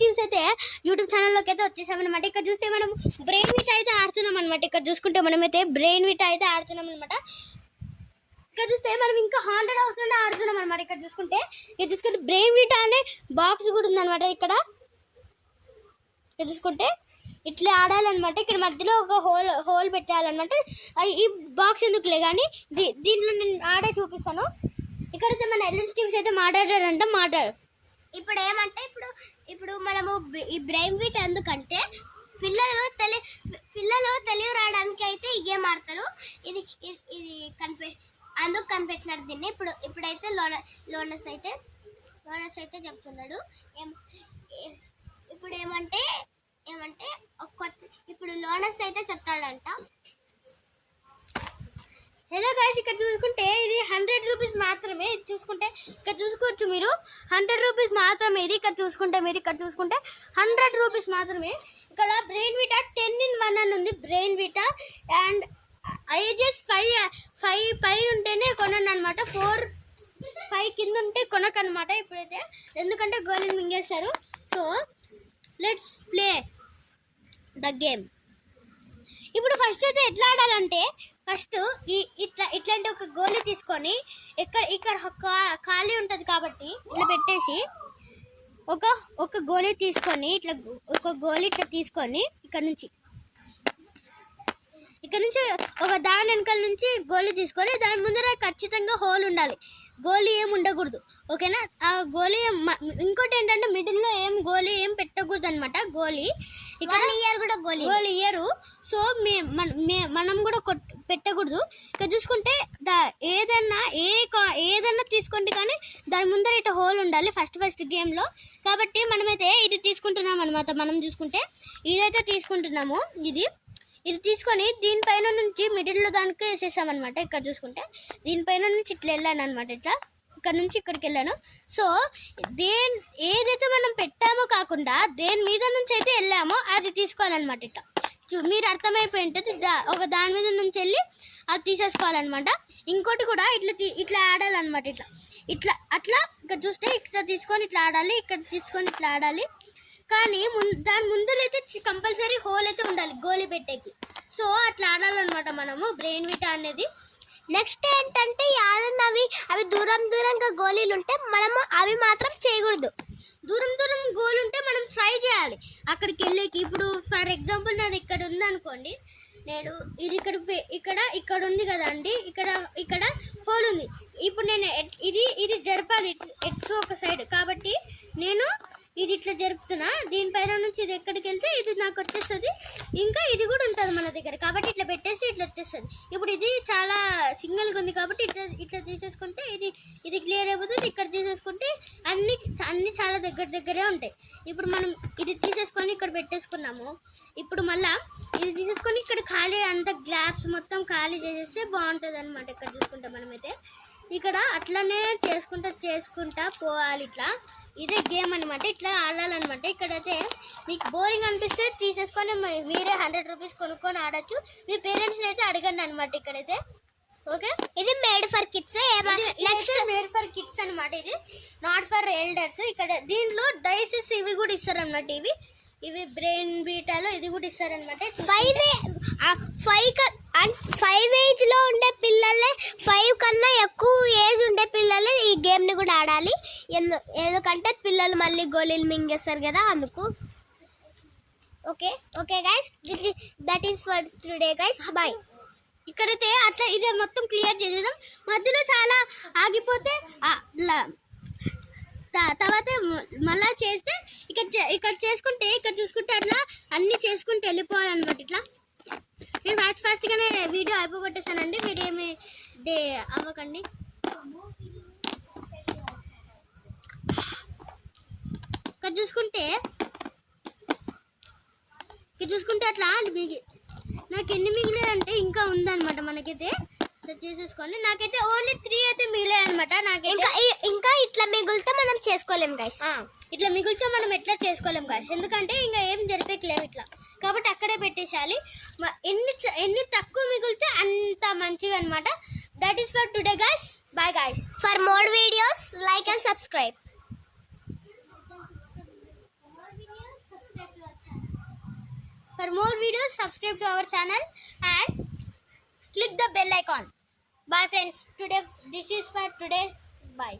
టీవ్స్ అయితే యూట్యూబ్ ఛానల్లోకి అయితే వచ్చేసామన్నమాట. ఇక్కడ చూస్తే మనం బ్రెయిన్ విటా అయితే ఆడుతున్నాం అనమాట. ఇక్కడ చూసుకుంటే మనమైతే బ్రెయిన్ విటా అయితే ఆడుతున్నాం అనమాట. ఇక్కడ చూస్తే మనం ఇంకా హాంటెడ్ హౌస్లోనే ఆడుతున్నాం అనమాట. ఇక్కడ చూసుకుంటే బ్రెయిన్ విటా అనే బాక్స్ కూడా ఉందన్నమాట. ఇక్కడ చూసుకుంటే ఇట్లా ఆడాలన్నమాట. ఇక్కడ మధ్యలో ఒక హోల్ పెట్టాలన్నమాట. ఈ బాక్స్ ఎందుకులే కానీ దీంట్లో నేను ఆడే చూపిస్తాను. ఇక్కడైతే మన ఎల్ఎన్ స్టీవ్స్ అయితే మాట్లాడారు. ఇప్పుడు ఏమంటే ఇప్పుడు మనము ఈ బ్రెయిన్ వీట్ ఎందుకంటే పిల్లలు తెలివి రావడానికి అయితే ఈ గేమ్ ఆడతారు. ఇది అందుకు కనిపెట్టినారు దీన్ని. ఇప్పుడైతే లోనస్ అయితే చెప్తున్నాడు. ఇప్పుడు ఏమంటే ఇప్పుడు లోనస్ అయితే చెప్తాడంట. హలో గాయ్స్, ఇక్కడ చూసుకుంటే ఇది 100 రూపీస్ మాత్రమే. ఇది చూసుకుంటే ఇక్కడ చూసుకోవచ్చు మీరు 100 రూపీస్ మాత్రమే. ఇది ఇక్కడ చూసుకుంటే 100 రూపీస్ మాత్రమే. ఇక్కడ బ్రెయిన్ విటా 10 in 1 అని ఉంది. బ్రెయిన్ విటా అండ్ ఏజెస్ 5 పైన ఉంటేనే కొనను అనమాట. 4-5 కింద ఉంటే కొనకనమాట ఇప్పుడైతే, ఎందుకంటే గోళీలు మింగేస్తారు. So let's play the game. ఇప్పుడు ఫస్ట్ అయితే ఎట్లా ఆడాలంటే ఫస్ట్ ఇట్లాంటి ఒక గోళీ తీసుకొని ఇక్కడ ఖాళీ ఉంటుంది కాబట్టి ఇట్లా పెట్టేసి ఒక గోళీ తీసుకొని ఇట్లా తీసుకొని ఇక్కడ నుంచి ఒక దాని వెనకాల నుంచి గోళీ తీసుకొని దాని ముందర ఖచ్చితంగా హోల్ ఉండాలి. గోళీ ఏం ఉండకూడదు, ఓకేనా? ఆ గోళీ ఇంకోటి ఏంటంటే మిడిల్లో గోళీ ఏం పెట్టకూడదు అనమాట. గోళీ ఇయ్యరు. సో మనం కూడా పెట్టకూడదు. ఇక్కడ చూసుకుంటే ఏదన్నా తీసుకోండి కానీ దాని ముందర ఇట్లా హోల్ ఉండాలి ఫస్ట్ గేమ్లో. కాబట్టి మనమైతే ఇది తీసుకుంటున్నాం అనమాట. మనం చూసుకుంటే ఇదైతే తీసుకుంటున్నాము. ఇది తీసుకొని దీనిపైన నుంచి మిడిల్లో దానికి వేసేసామన్నమాట. ఇక్కడ చూసుకుంటే దీనిపైన నుంచి ఇట్లా వెళ్ళాను అనమాట. ఇక్కడ నుంచి ఇక్కడికి వెళ్ళాను. సో ఏదైతే మనం పెట్టామో కాకుండా దేని మీద నుంచి అయితే వెళ్ళామో అది తీసుకోవాలన్నమాట. ఇట్లా మీరు అర్థమైపోయి ఉంటుంది. ఒక దాని మీద నుంచి వెళ్ళి అది తీసేసుకోవాలన్నమాట. ఇంకోటి కూడా ఇట్లా ఆడాలన్నమాట. అట్లా ఇక్కడ చూస్తే ఇక్కడ తీసుకొని ఇట్లా ఆడాలి, ఇక్కడ తీసుకొని ఇట్లా ఆడాలి. కానీ దాని ముందులో అయితే కంపల్సరీ హోల్ అయితే ఉండాలి గోళీ పెట్టేకి. సో అట్లా ఆడాలన్నమాట మనము బ్రెయిన్ విటా అనేది. నెక్స్ట్ ఏంటంటే అవి దూరంగా గోళీలు ఉంటే మనము అవి మాత్రం చేయకూడదు. దూరం గోల్ ఉంటే మనం ట్రై చేయాలి అక్కడికి వెళ్ళేకి. ఇప్పుడు ఫర్ ఎగ్జాంపుల్ నాది ఇక్కడ ఉంది అనుకోండి, నేను ఇది ఇక్కడ ఉంది కదా అండి, ఇక్కడ హోల్ ఉంది. ఇప్పుడు నేను ఇది జరపాలి ఎట్స్ ఒక సైడ్, కాబట్టి నేను ఇది ఇట్లా జరుపుతున్నా. దీనిపైన నుంచి ఇది ఎక్కడికి వెళ్తే ఇది నాకు వచ్చేస్తుంది. ఇంకా ఇది కూడా ఉంటుంది మన దగ్గర, కాబట్టి ఇట్లా పెట్టేసి ఇట్లా వచ్చేస్తుంది. ఇప్పుడు ఇది చాలా సింగిల్గా ఉంది కాబట్టి ఇట్లా తీసేసుకుంటే ఇది క్లియర్ అయిపోతుంది. ఇక్కడ తీసేసుకుంటే అన్నీ చాలా దగ్గరే ఉంటాయి. ఇప్పుడు మనం ఇది తీసేసుకొని ఇక్కడ పెట్టేసుకున్నాము. ఇప్పుడు మళ్ళీ ఇది తీసేసుకొని ఇక్కడ ఖాళీ అంత గ్లాప్స్ మొత్తం ఖాళీ చేసేస్తే బాగుంటుంది అనమాట. ఇక్కడ చూసుకుంటే మనమైతే ఇక్కడ అట్లనే చేసుకుంటా పోవాలి. ఇదే గేమ్ అనమాట. ఇట్లా ఆడాలన్నమాట. ఇక్కడైతే మీకు బోరింగ్ అనిపిస్తే తీసేసుకొని మీరే 100 రూపీస్ కొనుక్కొని ఆడచ్చు. మీ పేరెంట్స్ని అయితే అడగండి అనమాట. ఇక్కడైతే ఓకే, ఇది made for kids. Next made for kids అనమాట. ఇది నాట్ ఫర్ ఎల్డర్స్. ఇక్కడ దీంట్లో డైసెస్ ఇవి కూడా ఇస్తారనమాట. ఇవి బ్రెయిన్ బీటాలో ఇది కూడా ఇస్తారనమాట. 5 ఏజ్లో ఉండే పిల్లలే, 5 కన్నా ఎక్కువ ఏజ్ ఉండే పిల్లలే ఈ గేమ్ని కూడా ఆడాలి. ఎందుకంటే పిల్లలు మళ్ళీ గోళీలు మింగేస్తారు కదా, అందుకు. Okay guys, that is for today guys. Bye. ఇక్కడైతే అట్లా ఇది మొత్తం క్లియర్ చేసేద్దాం. మధ్యలో చాలా ఆగిపోతే తర్వాత మళ్ళీ చేస్తే ఇక్కడ చేసుకుంటే ఇక్కడ చూసుకుంటే అట్లా అన్నీ చేసుకుంటూ వెళ్ళిపోవాలన్నమాట. ఇట్లా నేను ఫాస్ట్గానే వీడియో అయిపోగొట్టేసానండి. వీడియో ఏమి అవ్వకండి. ఇక్కడ చూసుకుంటే అట్లా నాకు ఎన్ని మిగిలాయంటే ఇంకా ఉందన్నమాట. మనకైతే చేసేసుకొని నాకైతే ఓన్లీ 3 అయితే మిగిలాయి అనమాట. ఇంకా ఇట్లా మిగిలితే మనం చేసుకోలేం గైస్. ఇట్లా మిగిలితే మనం ఎట్లా చేసుకోలేం గైస్, ఎందుకంటే ఇంకా ఏం జరిపేయలేవు ఇట్లా. కాబట్టి అక్కడే పెట్టేసేయాలి. ఎన్ని తక్కువ మిగిలితే అంత మంచిగా అనమాట. That is for today guys. Bye guys. For more videos like and subscribe. For more videos, subscribe to our channel and click the bell icon. Bye friends. This is for today. Bye.